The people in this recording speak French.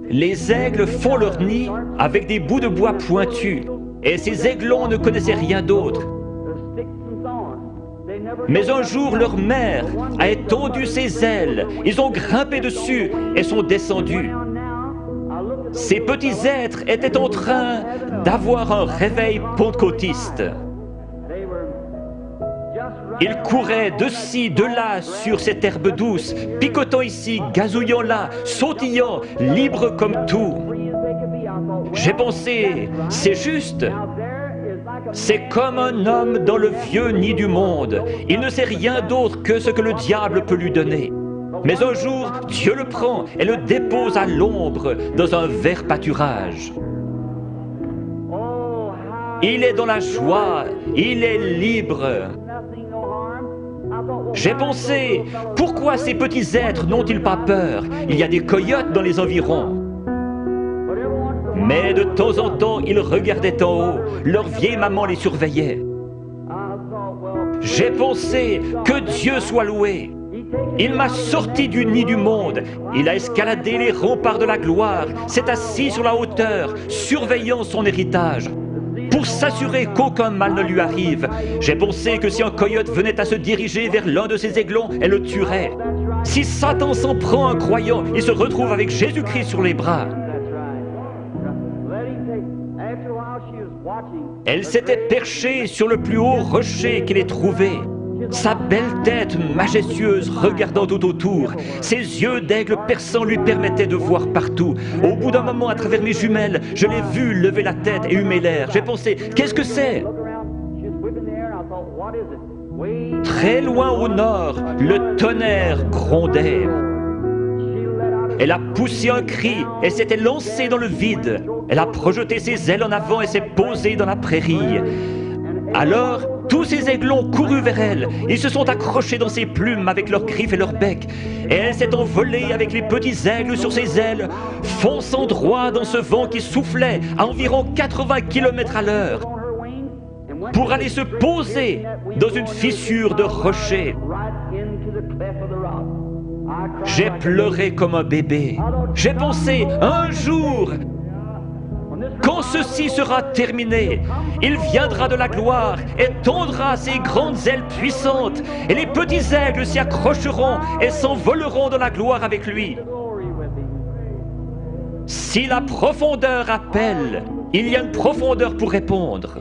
Les aigles font leur nid avec des bouts de bois pointus, et ces aiglons ne connaissaient rien d'autre. Mais un jour, leur mère a étendu ses ailes, ils ont grimpé dessus et sont descendus. Ces petits êtres étaient en train d'avoir un réveil pentecôtiste. Ils couraient de ci, de là sur cette herbe douce, picotant ici, gazouillant là, sautillant, libres comme tout. J'ai pensé, c'est juste. C'est comme un homme dans le vieux nid du monde. Il ne sait rien d'autre que ce que le diable peut lui donner. Mais un jour, Dieu le prend et le dépose à l'ombre dans un vert pâturage. Il est dans la joie, il est libre. J'ai pensé, pourquoi ces petits êtres n'ont-ils pas peur? Il y a des coyotes dans les environs. Mais de temps en temps, ils regardaient en haut. Leur vieille maman les surveillait. J'ai pensé, que Dieu soit loué. Il m'a sorti du nid du monde. Il a escaladé les remparts de la gloire, s'est assis sur la hauteur, surveillant son héritage, pour s'assurer qu'aucun mal ne lui arrive. J'ai pensé que si un coyote venait à se diriger vers l'un de ses aiglons, elle le tuerait. Si Satan s'en prend à un croyant, il se retrouve avec Jésus-Christ sur les bras. Elle s'était perchée sur le plus haut rocher qu'elle ait trouvé. Sa belle tête majestueuse regardant tout autour, ses yeux d'aigle perçants lui permettaient de voir partout. Au bout d'un moment, à travers mes jumelles, je l'ai vue lever la tête et humer l'air. J'ai pensé, qu'est-ce que c'est? Très loin au nord, le tonnerre grondait. Elle a poussé un cri et s'était lancée dans le vide. Elle a projeté ses ailes en avant et s'est posée dans la prairie. Alors, tous ces aiglons coururent vers elle. Ils se sont accrochés dans ses plumes avec leurs griffes et leurs becs. Et elle s'est envolée avec les petits aigles sur ses ailes, fonçant droit dans ce vent qui soufflait à environ 80 km à l'heure, pour aller se poser dans une fissure de rocher. J'ai pleuré comme un bébé. J'ai pensé, un jour, quand ceci sera terminé, il viendra de la gloire et tendra ses grandes ailes puissantes, et les petits aigles s'y accrocheront et s'envoleront dans la gloire avec lui. Si la profondeur appelle, il y a une profondeur pour répondre.